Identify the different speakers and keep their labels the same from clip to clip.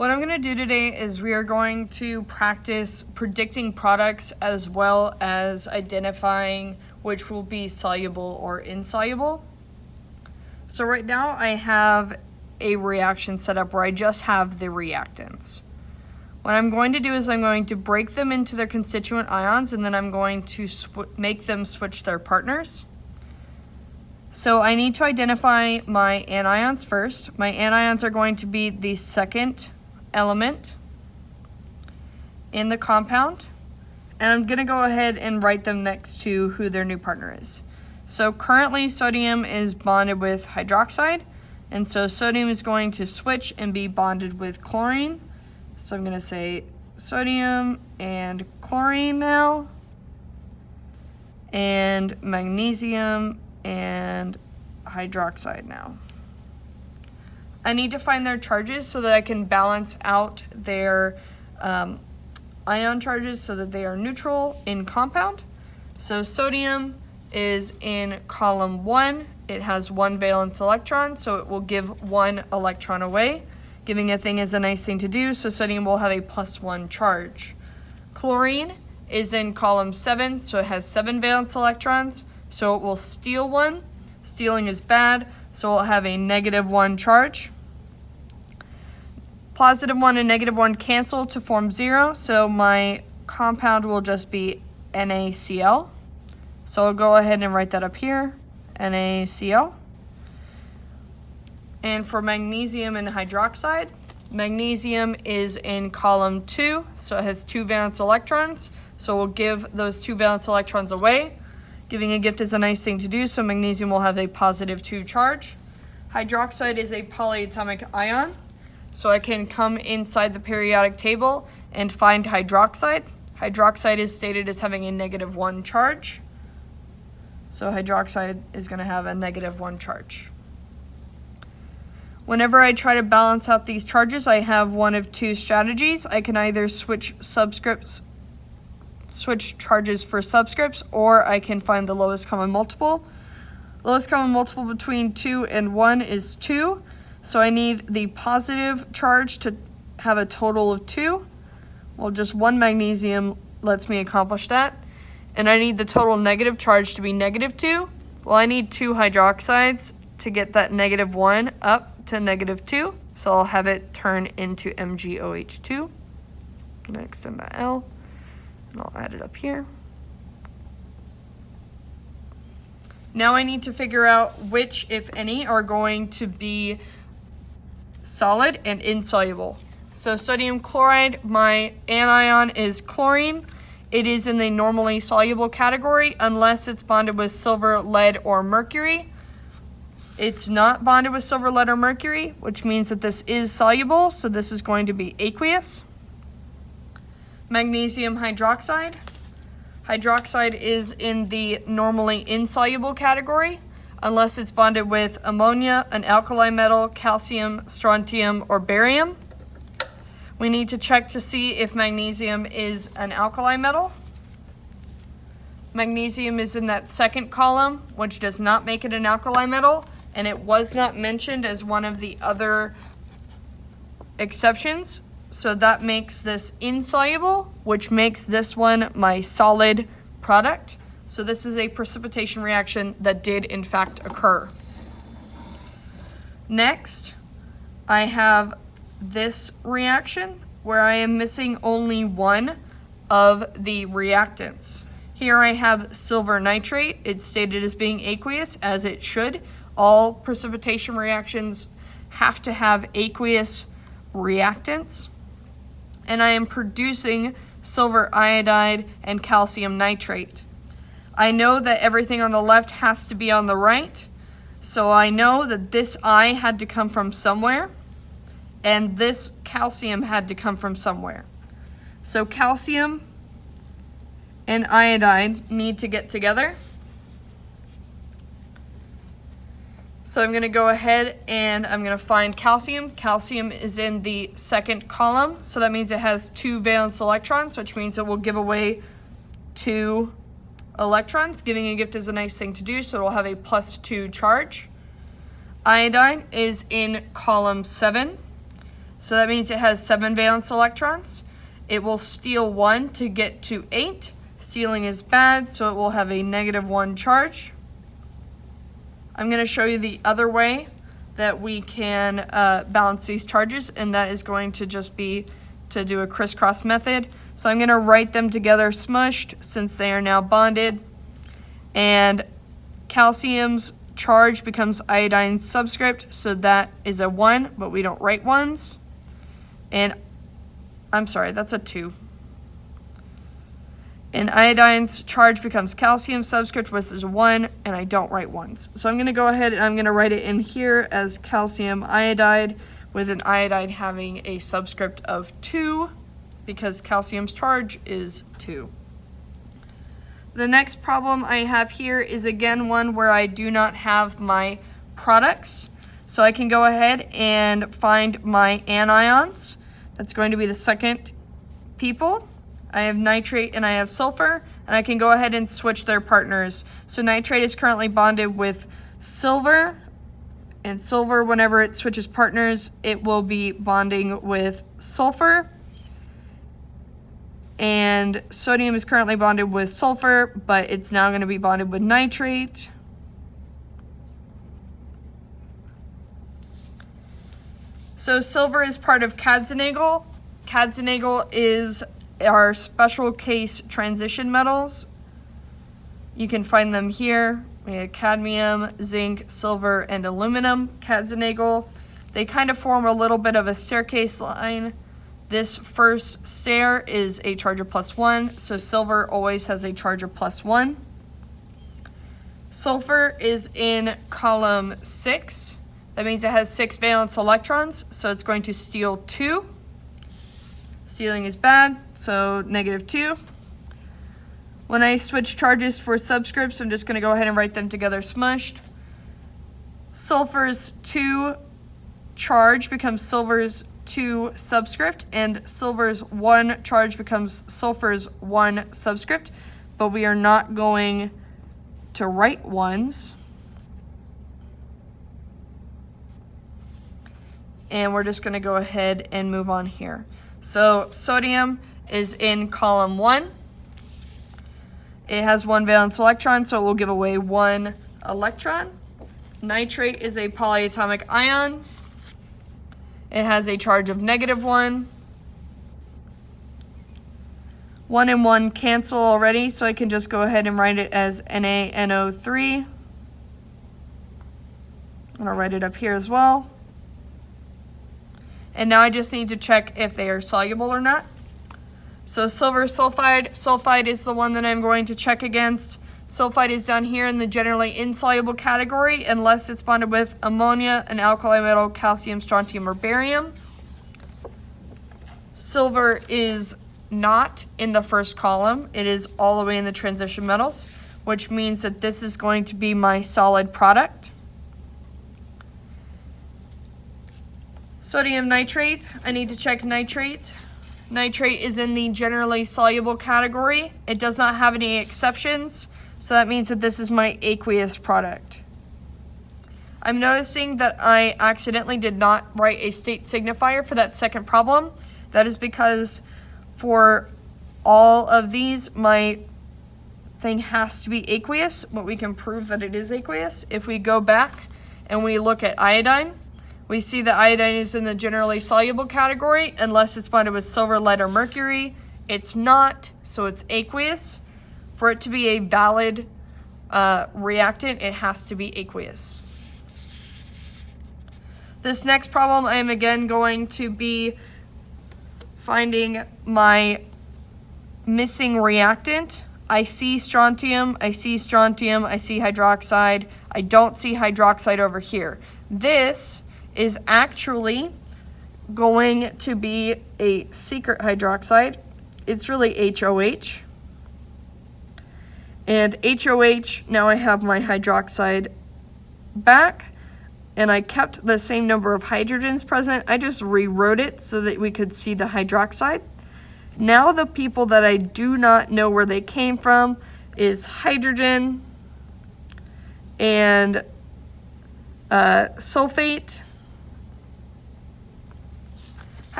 Speaker 1: What I'm going to do today is we are going to practice predicting products as well as identifying which will be soluble or insoluble. So right now I have a reaction set up where I just have the reactants. What I'm going to do is I'm going to break them into their constituent ions, and then I'm going to make them switch their partners. So I need to identify my anions first. My anions are going to be the second element in the compound, and I'm going to go ahead and write them next to who their new partner is. So currently sodium is bonded with hydroxide, and so sodium is going to switch and be bonded with chlorine. So I'm going to say sodium and chlorine now, and magnesium and hydroxide now. I need to find their charges so that I can balance out their ion charges so that they are neutral in compound. So sodium is in column 1. It has 1 valence electron, so it will give 1 electron away. Giving a thing is a nice thing to do, so sodium will have a +1 charge. Chlorine is in column 7, so it has 7 valence electrons, so it will steal 1. Stealing is bad, so it'll have a -1 charge. +1 and -1 cancel to form 0, so my compound will just be NaCl. So I'll go ahead and write that up here, NaCl. And for magnesium and hydroxide, magnesium is in column 2, so it has 2 valence electrons, so we'll give those 2 valence electrons away. Giving a gift is a nice thing to do, so magnesium will have a +2 charge. Hydroxide is a polyatomic ion, so I can come inside the periodic table and find hydroxide. Hydroxide is stated as having a -1 charge, so hydroxide is going to have a -1 charge. Whenever I try to balance out these charges, I have one of 2 strategies. I can either switch charges for subscripts, or I can find the lowest common multiple. Lowest common multiple between 2 and 1 is 2, so I need the positive charge to have a total of 2. Well, just 1 magnesium lets me accomplish that. And I need the total negative charge to be -2. Well, I need 2 hydroxides to get that -1 up to -2, so I'll have it turn into MgOH2. I'm gonna extend that L, and I'll add it up here. Now I need to figure out which, if any, are going to be solid and insoluble. So sodium chloride, my anion is chlorine. It is in the normally soluble category unless it's bonded with silver, lead, or mercury. It's not bonded with silver, lead, or mercury, which means that this is soluble, so this is going to be aqueous. Magnesium hydroxide. Hydroxide is in the normally insoluble category, unless it's bonded with ammonia, an alkali metal, calcium, strontium, or barium. We need to check to see if magnesium is an alkali metal. Magnesium is in that second column, which does not make it an alkali metal, and it was not mentioned as one of the other exceptions. So that makes this insoluble, which makes this one my solid product. So this is a precipitation reaction that did in fact occur. Next, I have this reaction where I am missing only one of the reactants. Here I have silver nitrate. It's stated as being aqueous, as it should. All precipitation reactions have to have aqueous reactants. And I am producing silver iodide and calcium nitrate. I know that everything on the left has to be on the right, so I know that this I had to come from somewhere, and this calcium had to come from somewhere. So calcium and iodide need to get together. So I'm going to go ahead and I'm going to find calcium. Calcium is in the second column, so that means it has 2 valence electrons, which means it will give away 2 electrons. Giving a gift is a nice thing to do, so it will have a +2 charge. Iodine is in column 7, So that means it has 7 valence electrons. It will steal 1 to get to 8. Stealing is bad, so it will have a -1 charge. I'm going to show you the other way that we can balance these charges, and that is going to just be to do a crisscross method. So I'm going to write them together smushed since they are now bonded. And calcium's charge becomes iodine's subscript, so that is a 1, but we don't write 1s. And I'm sorry, that's a 2. And iodine's charge becomes calcium subscript, which is a 1, and I don't write 1s. So I'm going to go ahead and I'm going to write it in here as calcium iodide, with an iodide having a subscript of 2, because calcium's charge is 2. The next problem I have here is again one where I do not have my products. So I can go ahead and find my anions. That's going to be the second people. I have nitrate and I have sulfur, and I can go ahead and switch their partners. So nitrate is currently bonded with silver, and silver, whenever it switches partners, it will be bonding with sulfur. And sodium is currently bonded with sulfur, but it's now going to be bonded with nitrate. So silver is part of cadmium. Cadmium is our special case transition metals. You can find them here. We have cadmium, zinc, silver, and aluminum. Cadmium, they kind of form a little bit of a staircase line. This first stair is a charge of +1, so silver always has a charge of +1. Sulfur is in column 6. That means it has 6 valence electrons, so it's going to steal 2. Stealing is bad, so -2. When I switch charges for subscripts, I'm just going to go ahead and write them together smushed. Sulfur's 2 charge becomes silver's 2 subscript, and silver's 1 charge becomes sulfur's 1 subscript, but we are not going to write 1s. And we're just going to go ahead and move on here. So sodium is in column 1. It has 1 valence electron, so it will give away 1 electron. Nitrate is a polyatomic ion. It has a charge of -1. 1 and 1 cancel already, so I can just go ahead and write it as NaNO3. And I'll write it up here as well. And now I just need to check if they are soluble or not. So silver sulfide. Sulfide is the one that I'm going to check against. Sulfide is down here in the generally insoluble category unless it's bonded with ammonia, an alkali metal, calcium, strontium, or barium. Silver is not in the first column. It is all the way in the transition metals, which means that this is going to be my solid product. Sodium nitrate. I need to check nitrate. Nitrate is in the generally soluble category. It does not have any exceptions, so that means that this is my aqueous product. I'm noticing that I accidentally did not write a state signifier for that second problem. That is because for all of these, my thing has to be aqueous, but we can prove that it is aqueous. If we go back and we look at iodine, we see that iodine is in the generally soluble category unless it's bonded with silver, lead, or mercury. It's not, so it's aqueous. For it to be a valid reactant, it has to be aqueous. This next problem, I am again going to be finding my missing reactant. I see strontium, I see strontium, I see hydroxide. I don't see hydroxide over here. This is actually going to be a secret hydroxide. It's really HOH. And HOH, now I have my hydroxide back, and I kept the same number of hydrogens present. I just rewrote it so that we could see the hydroxide. Now the people that I do not know where they came from is hydrogen and sulfate.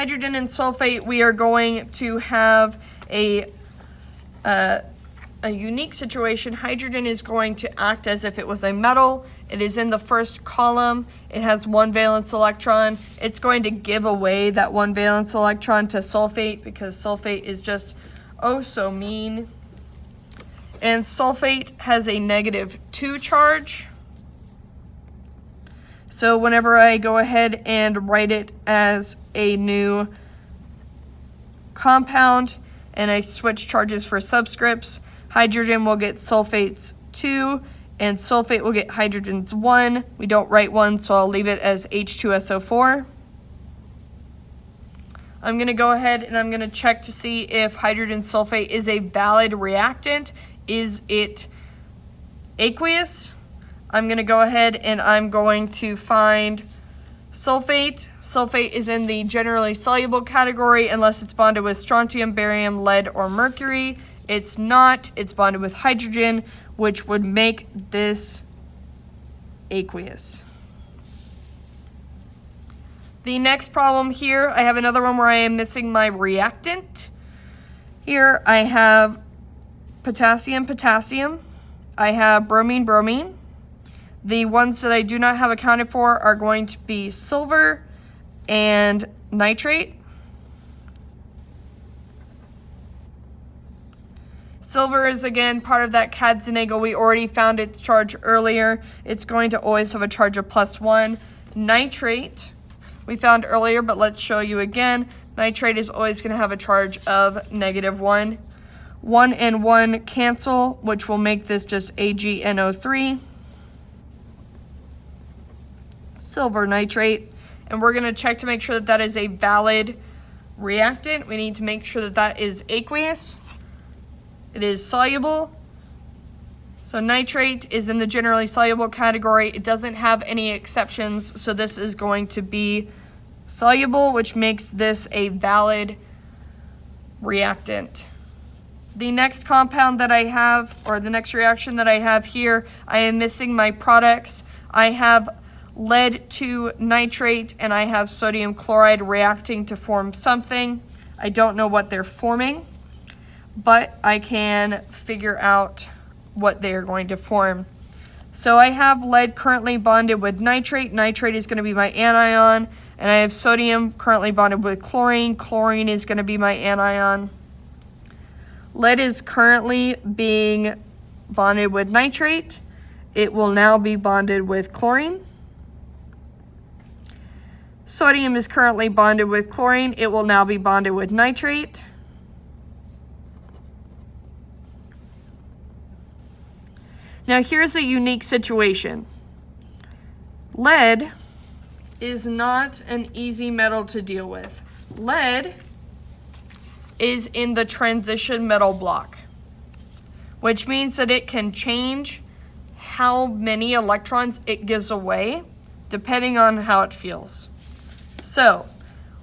Speaker 1: hydrogen and sulfate, we are going to have a unique situation. Hydrogen is going to act as if it was a metal. It is in the first column. It has one valence electron. It's going to give away that one valence electron to sulfate because sulfate is just oh so mean. And sulfate has a -2 charge. So whenever I go ahead and write it as a new compound and I switch charges for subscripts, hydrogen will get sulfates 2 and sulfate will get hydrogens 1. We don't write 1, so I'll leave it as H2SO4. I'm going to go ahead and I'm going to check to see if hydrogen sulfate is a valid reactant. Is it aqueous? I'm going to go ahead and I'm going to find sulfate. Sulfate is in the generally soluble category unless it's bonded with strontium, barium, lead, or mercury. It's not. It's bonded with hydrogen, which would make this aqueous. The next problem here, I have another one where I am missing my reactant. Here I have potassium, potassium. I have bromine, bromine. The ones that I do not have accounted for are going to be silver and nitrate. Silver is again part of that Katzenagel. We already found its charge earlier. It's going to always have a charge of +1. Nitrate, we found earlier, but let's show you again. Nitrate is always going to have a charge of -1. 1 and 1 cancel, which will make this just AgNO3. Silver nitrate. And we're going to check to make sure that that is a valid reactant. We need to make sure that that is aqueous. It is soluble. So nitrate is in the generally soluble category. It doesn't have any exceptions, so this is going to be soluble, which makes this a valid reactant. The next compound that I have, or the next reaction that I have here, I am missing my products. I have lead to nitrate and I have sodium chloride reacting to form something. I don't know what they're forming, but I can figure out what they're going to form. So I have lead currently bonded with nitrate. Nitrate is going to be my anion, and I have sodium currently bonded with chlorine. Chlorine is going to be my anion. Lead is currently being bonded with nitrate. It will now be bonded with chlorine. Sodium is currently bonded with chlorine. It will now be bonded with nitrate. Now here's a unique situation. Lead is not an easy metal to deal with. Lead is in the transition metal block, which means that it can change how many electrons it gives away depending on how it feels. So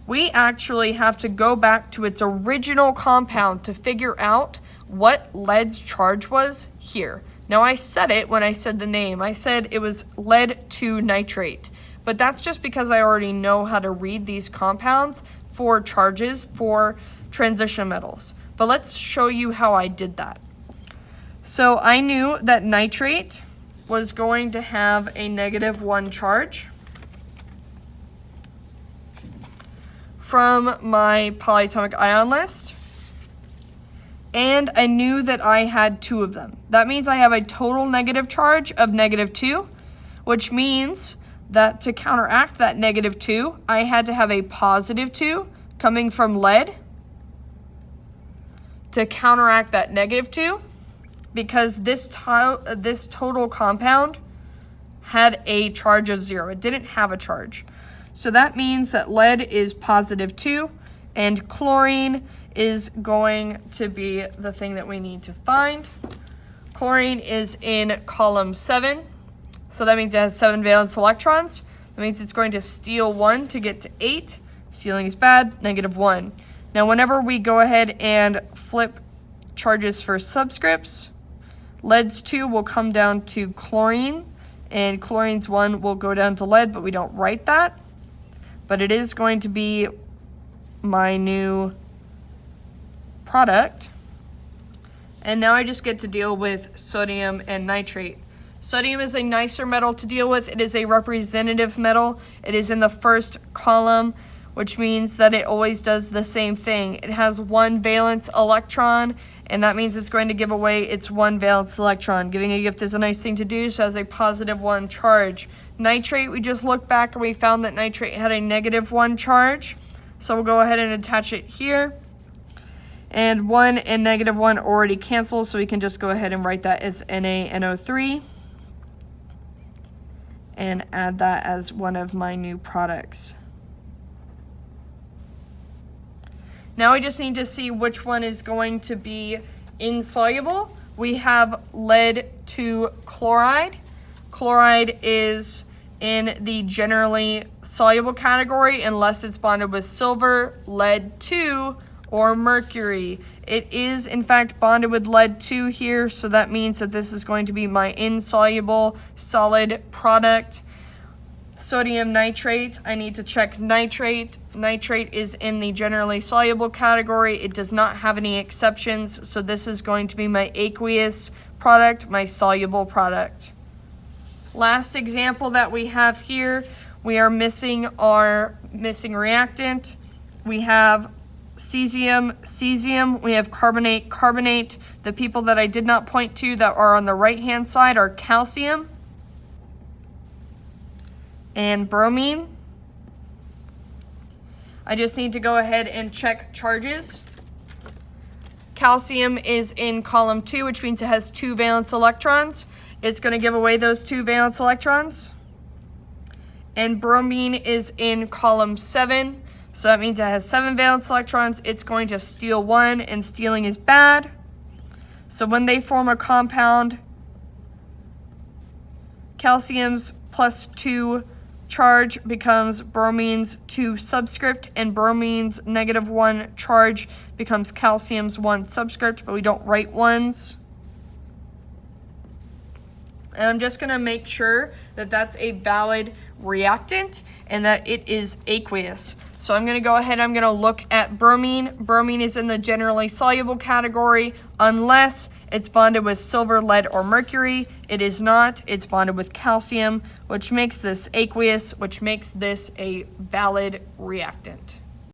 Speaker 1: we actually have to go back to its original compound to figure out what lead's charge was here. Now I said it when I said the name. I said it was lead to nitrate, but that's just because I already know how to read these compounds for charges for transition metals. But let's show you how I did that. So I knew that nitrate was going to have a -1 charge from my polyatomic ion list. And I knew that I had 2 of them. That means I have a total negative charge of -2, which means that to counteract that -2, I had to have a +2 coming from lead to counteract that -2, because this total compound had a charge of 0. It didn't have a charge. So that means that lead is +2 and chlorine is going to be the thing that we need to find. Chlorine is in column 7, so that means it has 7 valence electrons. That means it's going to steal 1 to get to 8. Stealing is bad, -1. Now whenever we go ahead and flip charges for subscripts, lead's 2 will come down to chlorine, and chlorine's 1 will go down to lead, but we don't write that. But it is going to be my new product. And now I just get to deal with sodium and nitrate. Sodium is a nicer metal to deal with. It is a representative metal. It is in the first column, which means that it always does the same thing. It has one valence electron, and that means it's going to give away its one valence electron. Giving a gift is a nice thing to do, so it has a positive 1 charge. Nitrate, we just looked back and we found that nitrate had a negative 1 charge. So we'll go ahead and attach it here. And 1 and negative 1 already cancel, so we can just go ahead and write that as NaNO3 and add that as one of my new products. Now we just need to see which one is going to be insoluble. We have lead to chloride. Chloride is in the generally soluble category unless it's bonded with silver, lead 2, or mercury. It is in fact bonded with lead 2 here, so that means that this is going to be my insoluble solid product. Sodium nitrate, I need to check nitrate. Nitrate is in the generally soluble category. It does not have any exceptions, so this is going to be my aqueous product, my soluble product. Last example that we have here, we are missing our reactant. We have cesium, we have carbonate. The people that I did not point to that are on the right-hand side are calcium and bromine. I just need to go ahead and check charges. Calcium is in column 2, which means it has 2 valence electrons. It's going to give away those 2 valence electrons. And bromine is in column 7, so that means it has 7 valence electrons. It's going to steal 1, and stealing is bad. So when they form a compound, calcium's plus 2 charge becomes bromine's 2 subscript, and bromine's negative 1 charge becomes calcium's 1 subscript, but we don't write ones. And I'm just going to make sure that that's a valid reactant and that it is aqueous. So I'm going to go ahead, I'm going to look at bromine. Bromine is in the generally soluble category unless it's bonded with silver, lead, or mercury. It is not. It's bonded with calcium, which makes this aqueous, which makes this a valid reactant.